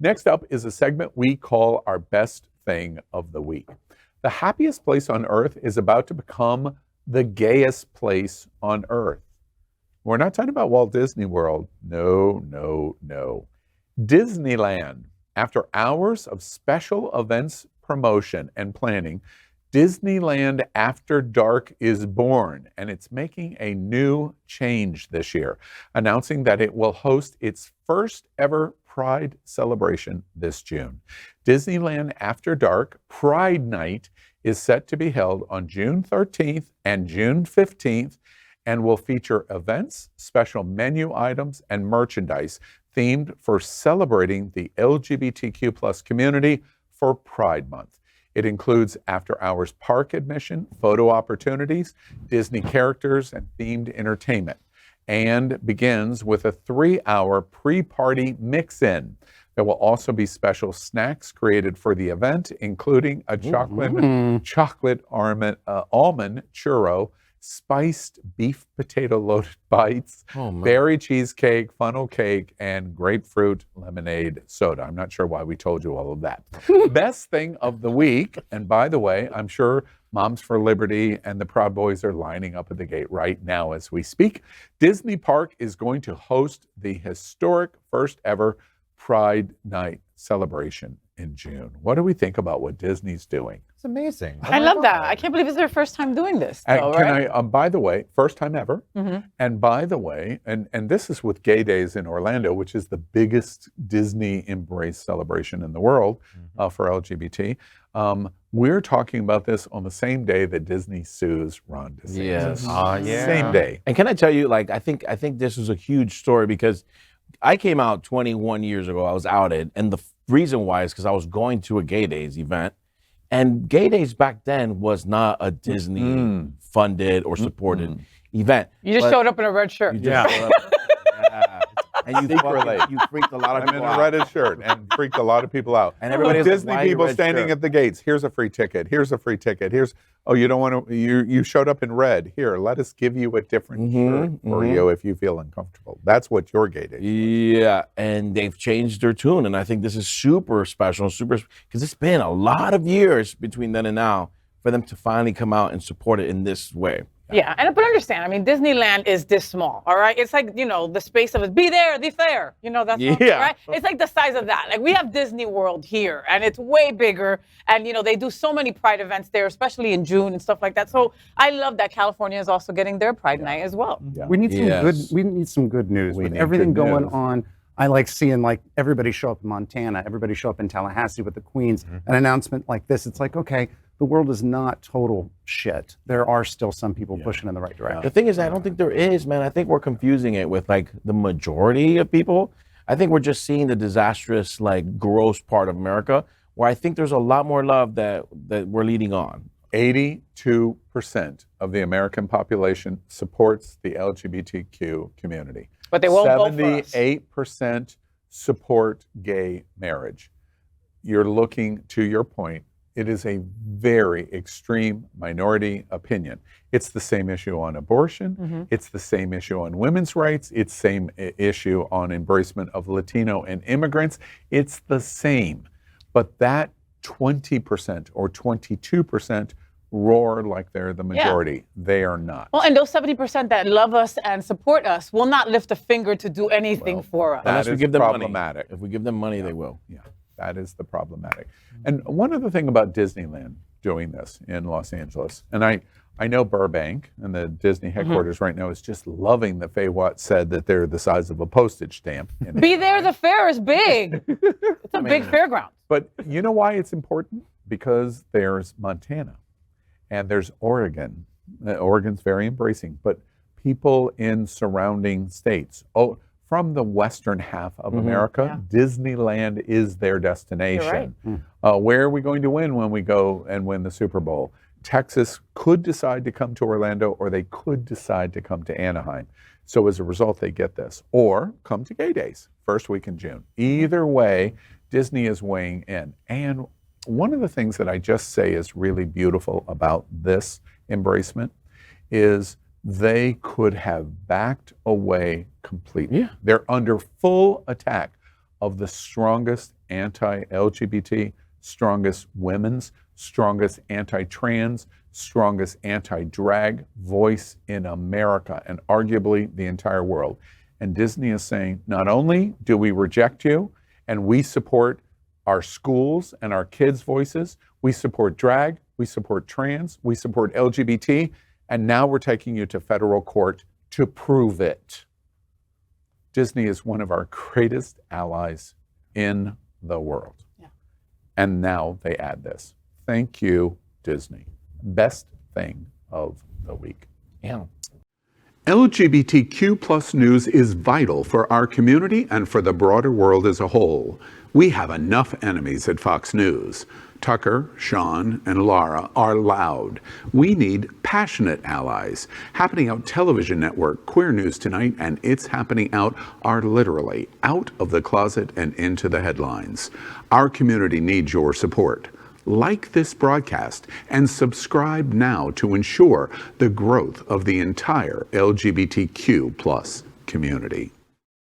Next up is a segment we call our best thing of the week. The happiest place on earth is about to become the gayest place on earth. We're not talking about Walt Disney World. No, no, no. Disneyland. After hours of special events promotion and planning, Disneyland After Dark is born, and it's making a new change this year, announcing that it will host its first ever Pride celebration this June. Disneyland After Dark Pride Night is set to be held on June 13th and June 15th and will feature events, special menu items, and merchandise themed for celebrating the LGBTQ plus community for Pride Month. It includes after-hours park admission, photo opportunities, Disney characters, and themed entertainment, and begins with a 3-hour pre-party mix-in. There will also be special snacks created for the event, including a chocolate almond churro, spiced beef potato loaded bites, berry cheesecake, funnel cake, and grapefruit lemonade soda. I'm not sure why we told you all of that. Best thing of the week, and by the way, I'm sure Moms for Liberty and the Proud Boys are lining up at the gate right now as we speak. Disney Park is going to host the historic first ever Pride Night celebration in June. What do we think about what Disney's doing? It's amazing. I love that. I can't believe it's their first time doing this. Though, right? By the way, first time ever. And by the way, and this is with Gay Days in Orlando, which is the biggest Disney Embrace celebration in the world for LGBT. We're talking about this on the same day that Disney sues Ron DeSantis. Yes. Same day. And can I tell you, like, I think this is a huge story because I came out 21 years ago. I was outed, and the reason why is because I was going to a Gay Days event, and Gay Days back then was not a Disney funded or supported event. You just showed up in a red shirt. And you freaked a lot of people out. I'm in a red shirt and freaked a lot of people out. And everybody was Disney like, people standing at the gates. Here's a free ticket. Here's a free ticket. You don't want to, you showed up in red. Here, let us give you a different shirt for you if you feel uncomfortable. That's what your Gay Day is. Yeah, and they've changed their tune, and I think this is super special, because it's been a lot of years between then and now for them to finally come out and support it in this way. Yeah, but understand, I mean, Disneyland is this small, all right? It's like, the space of it. Be there, the fair. That's right? It's like the size of that. Like, we have Disney World here, and it's way bigger. And, they do so many Pride events there, especially in June and stuff like that. So I love that California is also getting their Pride night as well. Yeah. We need some good news. With everything going on, I like seeing everybody show up in Montana, everybody show up in Tallahassee with the Queens. An announcement like this, it's like, okay, the world is not total shit. There are still some people pushing in the right direction. The thing is, I don't think there is, man. I think we're confusing it with the majority of people. I think we're just seeing the disastrous, gross part of America, where I think there's a lot more love that we're leading on. 82% of the American population supports the LGBTQ community. But they won't vote for us. 78% support gay marriage. You're looking, to your point, it is a very extreme minority opinion. It's the same issue on abortion. It's the same issue on women's rights. It's the same issue on embracement of Latino and immigrants. It's the same. But that 20% or 22% roar like they're the majority. They are not. Well, and those 70% that love us and support us will not lift a finger to do anything for us. Unless we give them problematic. Money. If we give them money, they will. Yeah, that is the problematic. And one other thing about Disneyland doing this in Los Angeles, and I know Burbank and the Disney headquarters right now is just loving that Faye Watts said that they're the size of a postage stamp. Be there, the fair is big. It's a big fairground. But you know why it's important? Because there's Montana and there's Oregon. Oregon's very embracing, but people in surrounding states. From the western half of America, Disneyland is their destination. Right. Where are we going to win when we go and win the Super Bowl? Texas could decide to come to Orlando, or they could decide to come to Anaheim. So as a result, they get this. Or come to Gay Days, first week in June. Either way, Disney is weighing in. And one of the things that I just say is really beautiful about this embracement is they could have backed away completely. Yeah. They're under full attack of the strongest anti-LGBT, strongest women's, strongest anti-trans, strongest anti-drag voice in America and arguably the entire world. And Disney is saying, not only do we reject you and we support our schools and our kids' voices, we support drag, we support trans, we support LGBT, and now we're taking you to federal court to prove it. Disney is one of our greatest allies in the world. Yeah. And now they add this. Thank you, Disney. Best thing of the week. Yeah. LGBTQ plus news is vital for our community and for the broader world as a whole. We have enough enemies at Fox News. Tucker, Sean, and Laura are loud. We need passionate allies. Happening Out Television Network, Queer News Tonight, and It's Happening Out are literally out of the closet and into the headlines. Our community needs your support. Like this broadcast and subscribe now to ensure the growth of the entire LGBTQ plus community.